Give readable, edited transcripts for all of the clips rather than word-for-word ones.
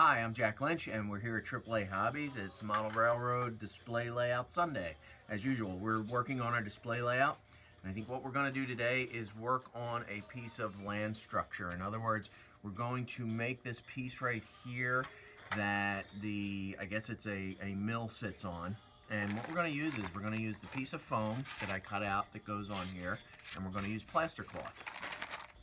Hi, I'm Jack Lynch, and we're here at AAA Hobbies. It's Model Railroad Display Layout Sunday. As usual, we're working on our display layout, and I think what we're going to do today is work on a piece of land structure. In other words, we're going to make this piece right here that I guess it's a mill sits on. And what we're going to use is we're going to use the piece of foam that I cut out that goes on here, and we're going to use plaster cloth.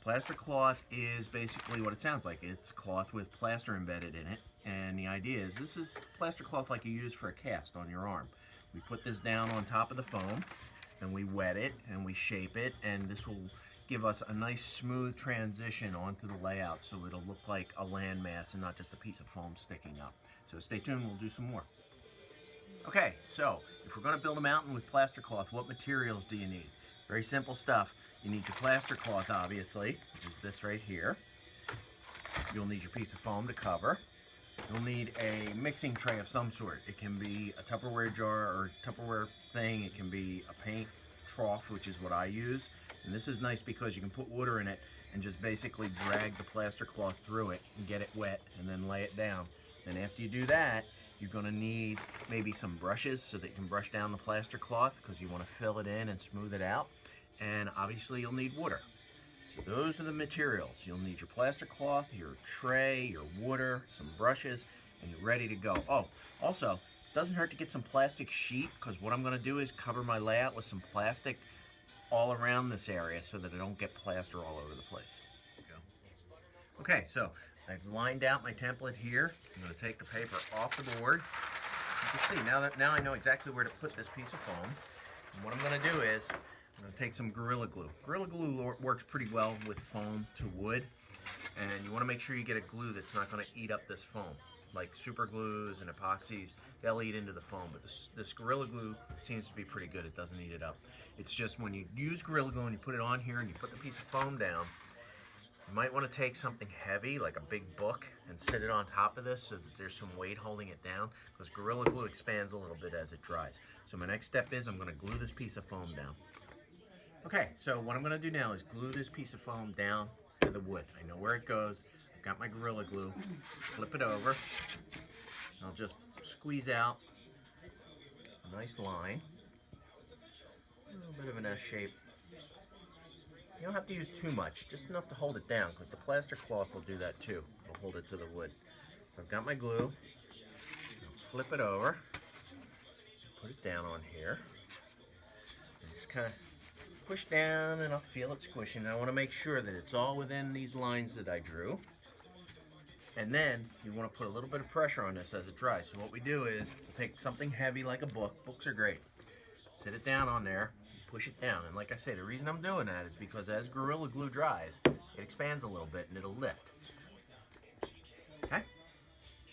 Plaster cloth is basically what it sounds like. It's cloth with plaster embedded in it, and the idea is this is plaster cloth like you use for a cast on your arm. We put this down on top of the foam, and we wet it, and we shape it, and this will give us a nice smooth transition onto the layout so it'll look like a landmass and not just a piece of foam sticking up. So stay tuned, we'll do some more. Okay, so if we're going to build a mountain with plaster cloth, what materials do you need? Very simple stuff. You need your plaster cloth, obviously, which is this right here. You'll need your piece of foam to cover. You'll need a mixing tray of some sort. It can be a Tupperware jar or Tupperware thing. It can be a paint trough, which is what I use. And this is nice because you can put water in it and just basically drag the plaster cloth through it and get it wet and then lay it down. Then after you do that, you're going to need maybe some brushes so that you can brush down the plaster cloth because you want to fill it in and smooth it out. And obviously you'll need water. So those are the materials. You'll need your plaster cloth, your tray, your water, some brushes, and you're ready to go. Oh, also, it doesn't hurt to get some plastic sheet because what I'm going to do is cover my layout with some plastic all around this area so that I don't get plaster all over the place. Okay, so I've lined out my template here. I'm going to take the paper off the board. You can see now I know exactly where to put this piece of foam. And what I'm going to do is I'm going to take some Gorilla Glue. Gorilla Glue works pretty well with foam to wood, and you want to make sure you get a glue that's not going to eat up this foam. Like super glues and epoxies, they'll eat into the foam, but this Gorilla Glue seems to be pretty good. It doesn't eat it up. It's just when you use Gorilla Glue and you put it on here and you put the piece of foam down, you might want to take something heavy, like a big book, and sit it on top of this so that there's some weight holding it down, because Gorilla Glue expands a little bit as it dries. So my next step is I'm going to glue this piece of foam down. Okay, so what I'm going to do now is glue this piece of foam down to the wood. I know where it goes. I've got my Gorilla Glue. Flip it over. I'll just squeeze out a nice line. A little bit of an S shape. You don't have to use too much, just enough to hold it down, because the plaster cloth will do that too. It'll hold it to the wood. So I've got my glue. I'll flip it over. Put it down on here. And just kind of push down and I'll feel it squishing. And I want to make sure that it's all within these lines that I drew. And then you want to put a little bit of pressure on this as it dries. So what we do is we'll take something heavy like a book. Books are great. Sit it down on there. Push it down, and like I say, the reason I'm doing that is because as Gorilla Glue dries, it expands a little bit and it'll lift.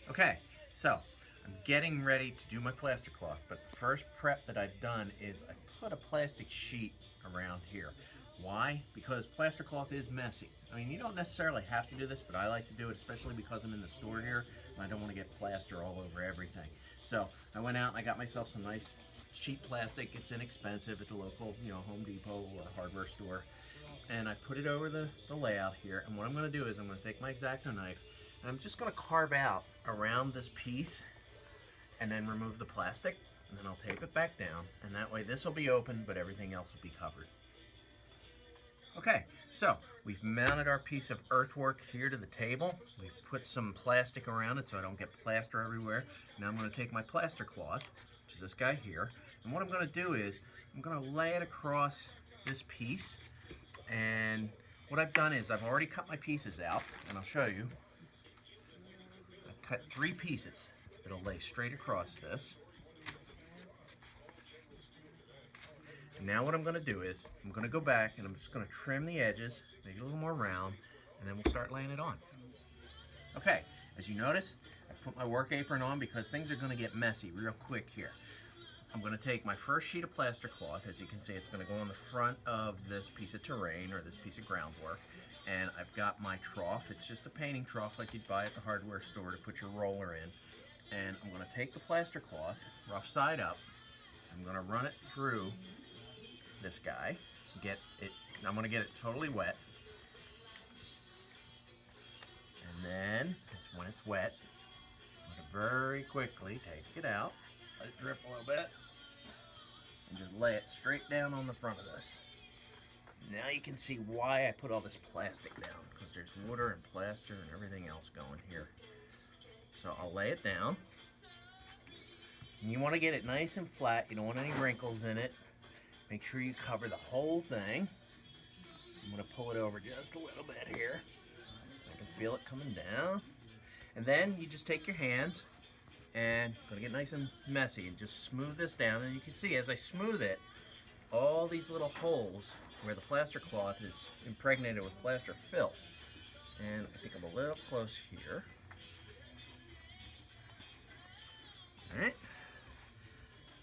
Okay, so I'm getting ready to do my plaster cloth, but the first prep that I've done is I put a plastic sheet around here. Why? Because plaster cloth is messy. I mean, you don't necessarily have to do this, but I like to do it, especially because I'm in the store here and I don't want to get plaster all over everything. So I went out and I got myself some nice cheap plastic. It's inexpensive at the local, Home Depot or hardware store. And I put it over the layout here. And what I'm going to do is I'm going to take my X-Acto knife and I'm just going to carve out around this piece and then remove the plastic. And then I'll tape it back down. And that way this will be open, but everything else will be covered. Okay, so we've mounted our piece of earthwork here to the table. We've put some plastic around it so I don't get plaster everywhere. Now I'm going to take my plaster cloth, which is this guy here, and what I'm going to do is I'm going to lay it across this piece. And what I've done is I've already cut my pieces out, and I'll show you. I've cut 3 pieces that'll lay straight across this. And now what I'm going to do is I'm going to go back and I'm just going to trim the edges, make it a little more round, and then we'll start laying it on. Okay, as you notice, I put my work apron on because things are going to get messy real quick here. I'm going to take my first sheet of plaster cloth. As you can see, it's going to go on the front of this piece of terrain or this piece of groundwork. And I've got my trough. It's just a painting trough like you'd buy at the hardware store to put your roller in. And I'm going to take the plaster cloth, rough side up. I'm going to run it through this guy. I'm going to get it totally wet. And then, when it's wet, very quickly take it out, let it drip a little bit, and just lay it straight down on the front of this. Now you can see why I put all this plastic down, because there's water and plaster and everything else going here. So I'll lay it down. And you want to get it nice and flat. You don't want any wrinkles in it. Make sure you cover the whole thing. I'm going to pull it over just a little bit here. I can feel it coming down. And then you just take your hands and going to get nice and messy and just smooth this down. And you can see as I smooth it, all these little holes where the plaster cloth is impregnated with plaster fill. And I think I'm a little close here. Alright.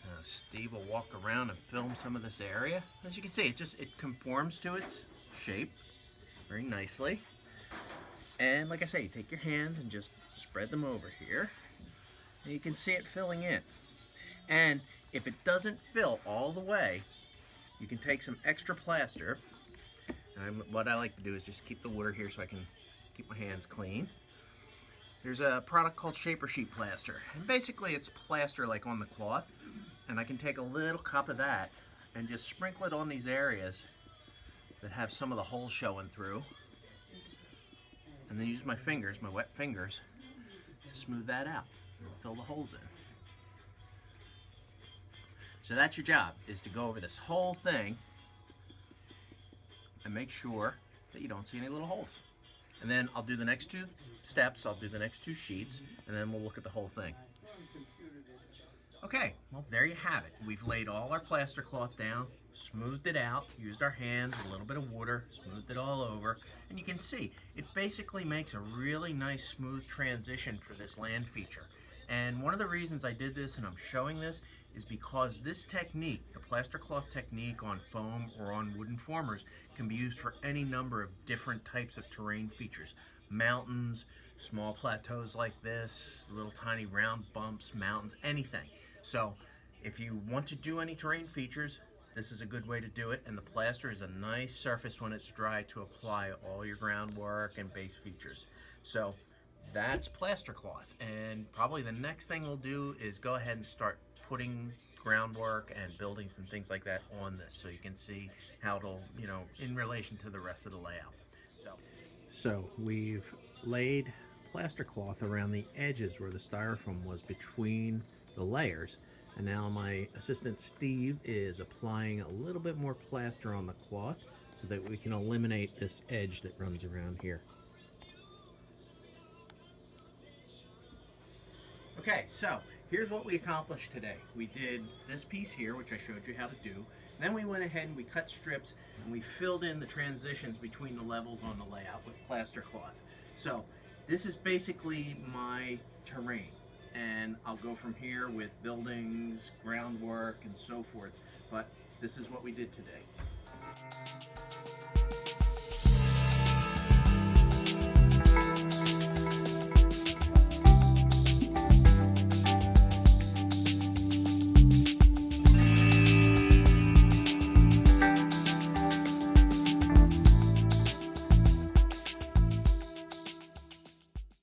Now Steve will walk around and film some of this area. As you can see, it conforms to its shape very nicely. And like I say, you take your hands and just spread them over here. And you can see it filling in. And if it doesn't fill all the way, you can take some extra plaster. And what I like to do is just keep the water here so I can keep my hands clean. There's a product called Shaper Sheet Plaster. And basically it's plaster like on the cloth. And I can take a little cup of that and just sprinkle it on these areas that have some of the holes showing through. And then use my fingers, my wet fingers, to smooth that out and fill the holes in. So that's your job, is to go over this whole thing and make sure that you don't see any little holes. And then I'll do the next two steps, I'll do the next two sheets, and then we'll look at the whole thing. Okay, well there you have it. We've laid all our plaster cloth down, smoothed it out, used our hands, a little bit of water, smoothed it all over, and you can see it basically makes a really nice smooth transition for this land feature. And one of the reasons I did this and I'm showing this is because this technique, the plaster cloth technique on foam or on wooden formers, can be used for any number of different types of terrain features. Mountains, small plateaus like this, little tiny round bumps, mountains, anything. So if you want to do any terrain features, this is a good way to do it, and the plaster is a nice surface when it's dry to apply all your groundwork and base features. So that's plaster cloth, and probably the next thing we'll do is go ahead and start putting groundwork and buildings and things like that on this so you can see how it'll, in relation to the rest of the layout. So we've laid plaster cloth around the edges where the styrofoam was between the layers, and now my assistant Steve is applying a little bit more plaster on the cloth so that we can eliminate this edge that runs around here. Okay, so here's what we accomplished today. We did this piece here, which I showed you how to do. Then we went ahead and we cut strips and we filled in the transitions between the levels on the layout with plaster cloth. So this is basically my terrain, and I'll go from here with buildings, groundwork, and so forth, but this is what we did today.